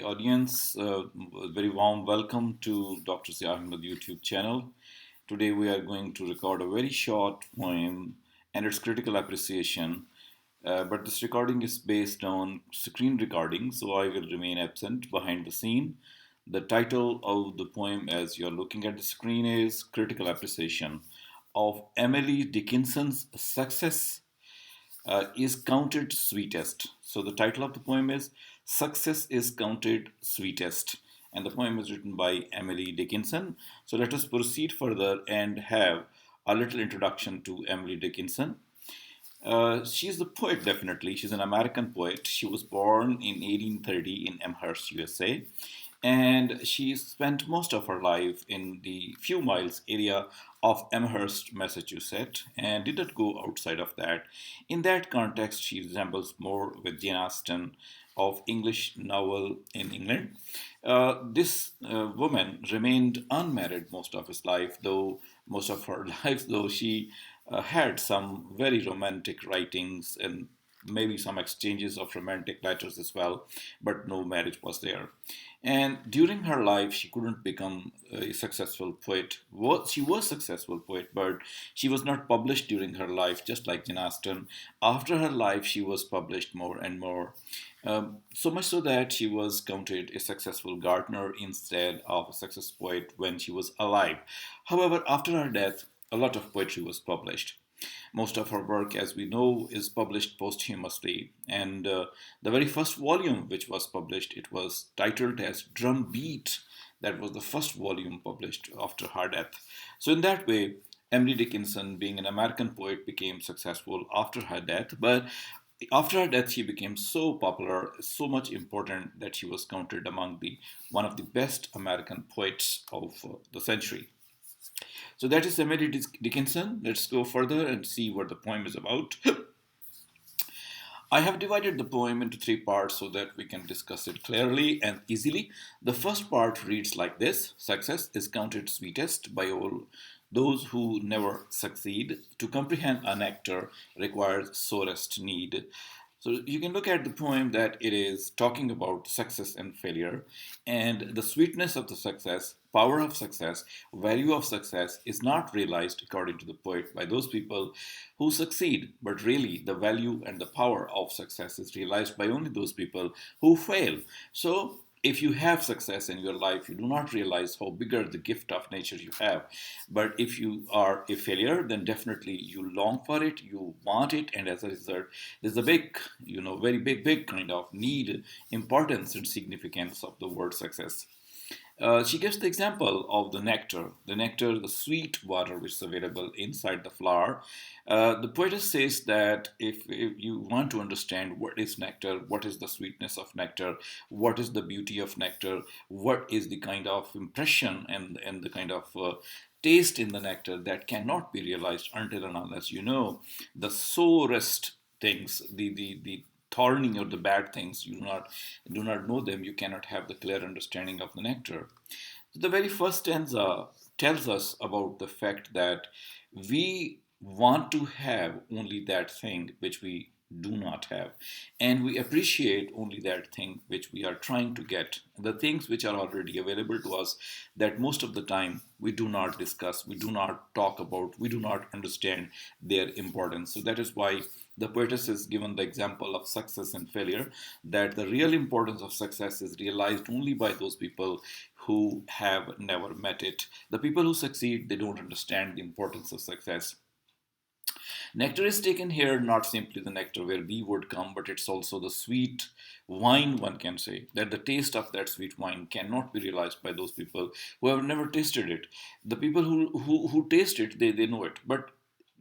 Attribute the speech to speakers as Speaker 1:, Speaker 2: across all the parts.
Speaker 1: Audience, very warm welcome to Dr. Ahmed YouTube channel. Today we are going to record a very short poem and its critical appreciation. But this recording is based on screen recording, so I will remain absent behind the scene. The title of the poem, as you're looking at the screen, is Critical Appreciation of Emily Dickinson's Success is counted sweetest. So the title of the poem is Success is Counted Sweetest. And the poem is written by Emily Dickinson. So let us proceed further and have a little introduction to Emily Dickinson. She's a poet, definitely. She's an American poet. She was born in 1830 in Amherst, USA. And she spent most of her life in the few miles area of Amherst, Massachusetts, and did not go outside of that. In that context, she resembles more with Jane Austen of English novel in England. This woman remained unmarried most of his life, though most of her life, though she had some very romantic writings and maybe some exchanges of romantic letters as well, but no marriage was there. And during her life, she couldn't become a successful poet. She was a successful poet, but she was not published during her life, just like Jane Austen. After her life, she was published more and more. So much so that she was counted a successful gardener instead of a success poet when she was alive. However, after her death, a lot of poetry was published. Most of her work, as we know, is published posthumously. And the very first volume which was published, it was titled as Drum Beat. That was the first volume published after her death. So in that way, Emily Dickinson, being an American poet, became successful after her death. But after her death, she became so popular, so much important that she was counted among the one of the best American poets of the century. So that is Emily Dickinson. Let's go further and see what the poem is about. I have divided the poem into three parts so that we can discuss it clearly and easily. The first part reads like this: Success is counted sweetest by all those who never succeed. To comprehend an actor requires sorest need. So you can look at the poem that it is talking about success and failure, and the sweetness of the success, power of success, value of success is not realized, according to the poet, by those people who succeed, but really the value and the power of success is realized by only those people who fail. So if you have success in your life, you do not realize how bigger the gift of nature you have. But if you are a failure, then definitely you long for it, you want it, and as a result, there's a big, very big kind of need, importance, and significance of the word success. She gives the example of the nectar, the sweet water which is available inside the flower. The poetess says that if you want to understand what is nectar, what is the sweetness of nectar, what is the beauty of nectar, what is the kind of impression and the kind of taste in the nectar that cannot be realized until and unless you know the sorest things, the thorny or the bad things, you do not know them, you cannot have the clear understanding of the nectar. So the very first stanza tells us about the fact that we want to have only that thing which we do not have, and we appreciate only that thing which we are trying to get. The things which are already available to us, that most of the time we do not discuss, we do not talk about, we do not understand their importance. So that is why the poetess is given the example of success and failure, that the real importance of success is realized only by those people who have never met it. The people who succeed, they don't understand the importance of success. Nectar is taken here not simply the nectar where bee would come, but it's also the sweet wine, one can say. That the taste of that sweet wine cannot be realized by those people who have never tasted it. The people who taste it, they know it. But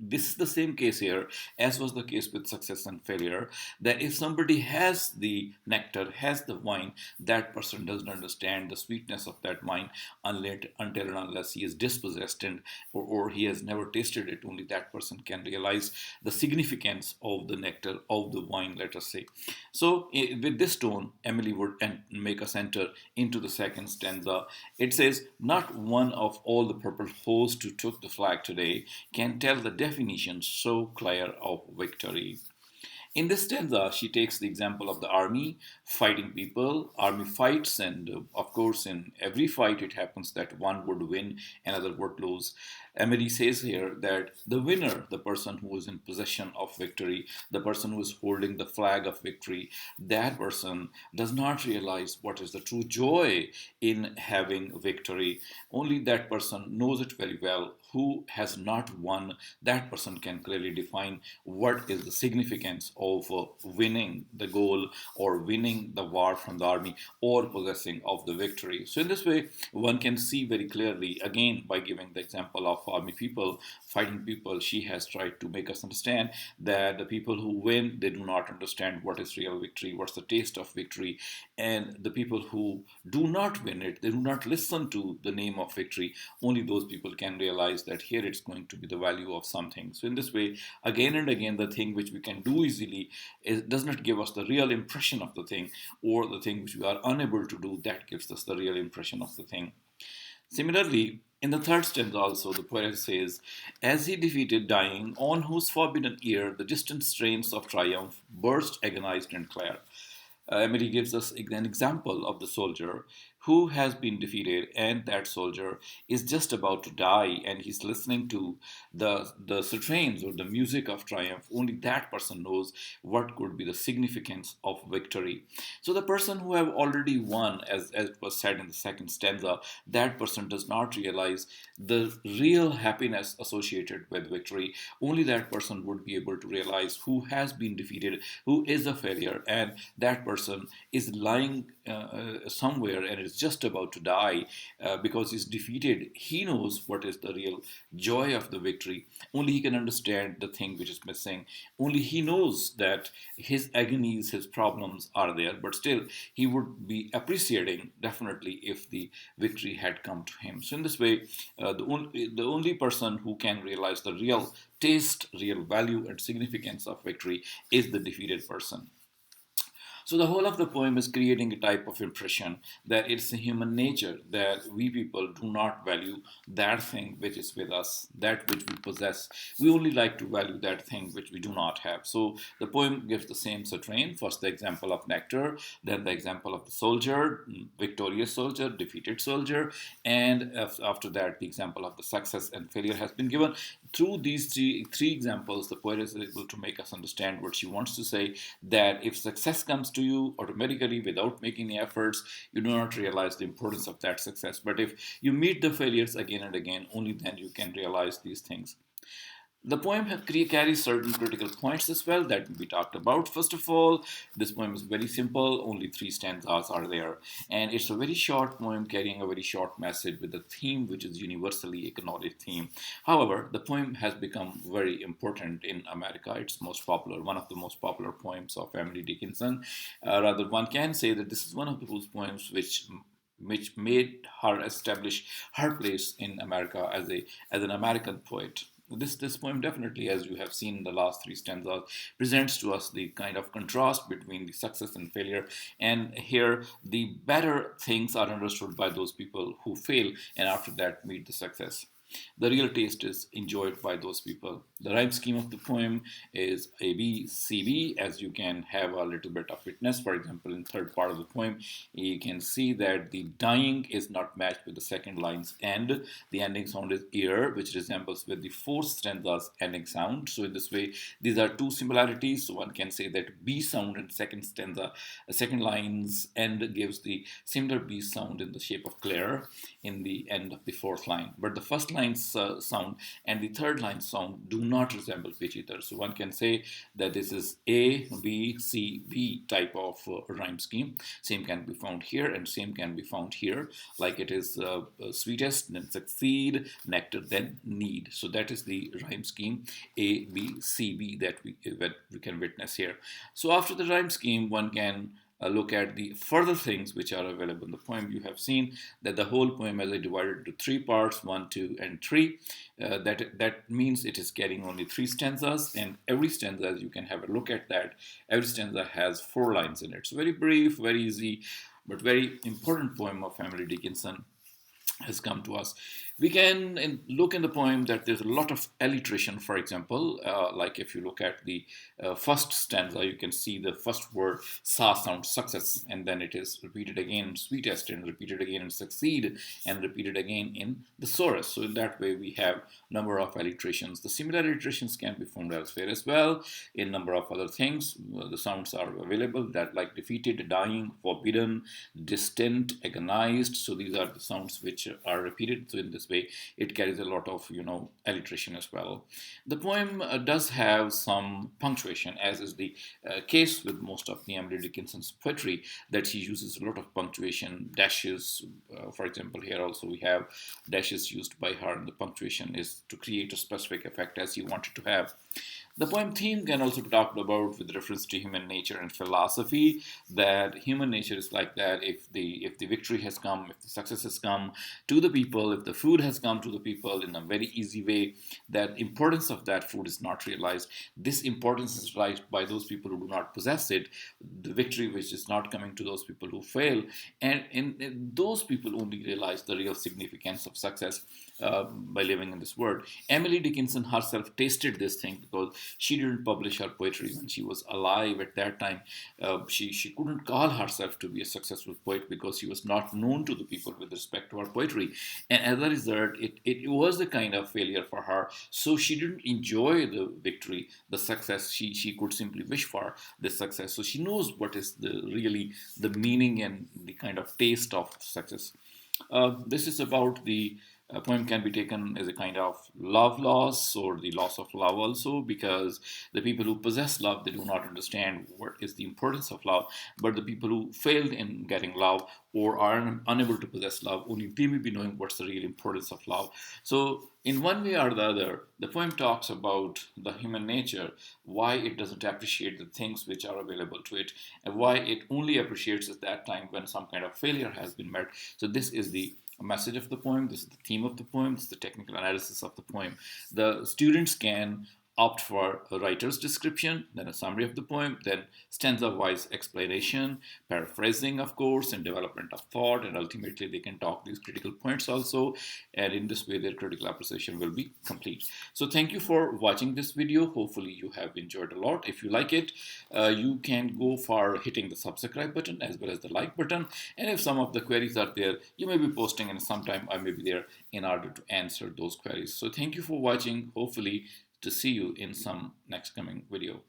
Speaker 1: this is the same case here as was the case with success and failure, that if somebody has the nectar, has the wine, that person doesn't understand the sweetness of that wine until and unless he is dispossessed, or he has never tasted it. Only that person can realize the significance of the nectar, of the wine, let us say. So with this tone, Emily would make us enter into the second stanza. It says, not one of all the purple host who took the flag today can tell the definition so clear of victory. In this stanza, she takes the example of the army fighting people. Army fights, and of course, in every fight, it happens that one would win, another would lose. Emily says here that the winner, the person who is in possession of victory, the person who is holding the flag of victory, that person does not realize what is the true joy in having victory. Only that person knows it very well. Who has not won, that person can clearly define what is the significance of winning the goal or winning the war from the army or possessing of the victory. So in this way, one can see very clearly, again, by giving the example of army people fighting people, she has tried to make us understand that the people who win, they do not understand what is real victory, what's the taste of victory. And the people who do not win it, they do not listen to the name of victory. Only those people can realize that here it's going to be the value of something. So in this way, again and again, the thing which we can do easily does not give us the real impression of the thing, or the thing which we are unable to do, that gives us the real impression of the thing. Similarly, in the third stanza also, the poet says, as he defeated dying, on whose forbidden ear the distant strains of triumph burst agonized and clear. Emily gives us an example of the soldier who has been defeated, and that soldier is just about to die, and he's listening to the strains or the music of triumph. Only that person knows what could be the significance of victory. So the person who have already won, as was said in the second stanza, that person does not realize the real happiness associated with victory. Only that person would be able to realize who has been defeated, who is a failure, and that person is lying somewhere and is just about to die because he's defeated. He knows what is the real joy of the victory. Only he can understand the thing which is missing. Only he knows that his agonies, his problems are there, but still he would be appreciating definitely if the victory had come to him. So in this way, the only person who can realize the real taste, real value, and significance of victory is the defeated person. So the whole of the poem is creating a type of impression that it's a human nature that we people do not value that thing which is with us, that which we possess. We only like to value that thing which we do not have. So the poem gives the same strain. First the example of nectar, then the example of the soldier, victorious soldier, defeated soldier, and after that the example of the success and failure has been given. Through these three examples, the poet is able to make us understand what she wants to say, that if success comes to you automatically without making any efforts, you do not realize the importance of that success. But if you meet the failures again and again, only then you can realize these things. The poem carries certain critical points as well that we talked about. First of all, this poem is very simple, only three stanzas are there, and it's a very short poem carrying a very short message with a theme which is universally acknowledged theme. However, the poem has become very important in America. It's most popular, one of the most popular poems of Emily Dickinson. Rather, one can say that this is one of those poems which made her establish her place in America as an American poet. This poem definitely, as you have seen in the last three stanzas, presents to us the kind of contrast between the success and failure. And here, the better things are understood by those people who fail and after that meet the success. The real taste is enjoyed by those people. The rhyme scheme of the poem is A B C B, as you can have a little bit of witness. For example, in third part of the poem, you can see that the dying is not matched with the second line's end. The ending sound is ear, which resembles with the fourth stanza's ending sound. So in this way, these are two similarities. So one can say that B sound in second stanza, second line's end gives the similar B sound in the shape of clear in the end of the fourth line. But the first line's sound and the third line sound do not resemble each other. So one can say that this is A, B, C, B type of rhyme scheme. Same can be found here and same can be found here. Like it is sweetest, then succeed, nectar, then need. So that is the rhyme scheme A, B, C, B that we can witness here. So after the rhyme scheme, one can look at the further things which are available in the poem. You have seen that the whole poem is divided into three parts, 1, 2, and 3. That means it is carrying only three stanzas, and every stanza, as you can have a look at that, every stanza has 4 lines in it. So very brief, very easy, but very important poem of Emily Dickinson. has come to us. We can look in the poem that there's a lot of alliteration, for example. Like if you look at the first stanza, you can see the first word sa sounds success, and then it is repeated again in sweetest, and repeated again in succeed, and repeated again in the chorus. So in that way, we have number of alliterations. The similar alliterations can be found elsewhere as well in number of other things. The sounds are available that like defeated, dying, forbidden, distant, agonized. So these are the sounds which are repeated. So in this way, it carries a lot of alliteration as well. The poem does have some punctuation, as is the case with most of the Emily Dickinson's poetry, that she uses a lot of punctuation, dashes. For example, here also we have dashes used by her, and the punctuation is to create a specific effect as you want it to have. The poem theme can also be talked about with reference to human nature and philosophy. That human nature is like that. If the victory has come, if the success has come to the people, if the food has come to the people in a very easy way, that importance of that food is not realized. This importance is realized by those people who do not possess it. The victory which is not coming to those people who fail, and those people only realize the real significance of success by living in this world. Emily Dickinson herself tasted this thing because she didn't publish her poetry when she was alive at that time. She couldn't call herself to be a successful poet because she was not known to the people with respect to her poetry. And as a result, it was a kind of failure for her. So she didn't enjoy the victory, the success. She could simply wish for the success. So she knows what is the meaning and the kind of taste of success. This is about the poem can be taken as a kind of love loss or the loss of love also, because the people who possess love, they do not understand what is the importance of love, but the people who failed in getting love or are unable to possess love, only they may be knowing what's the real importance of love. So in one way or the other, the poem talks about the human nature, why it doesn't appreciate the things which are available to it, and why it only appreciates at that time when some kind of failure has been met. So this is the message of the poem, this is the theme of the poem, this is the technical analysis of the poem. The students can opt for a writer's description, then a summary of the poem, then stanza-wise explanation, paraphrasing, of course, and development of thought, and ultimately they can talk these critical points also, and in this way their critical appreciation will be complete. So thank you for watching this video. Hopefully you have enjoyed a lot. If you like it, you can go for hitting the subscribe button as well as the like button, and if some of the queries are there, you may be posting, and sometime I may be there in order to answer those queries. So thank you for watching. Hopefully to see you in some next coming video.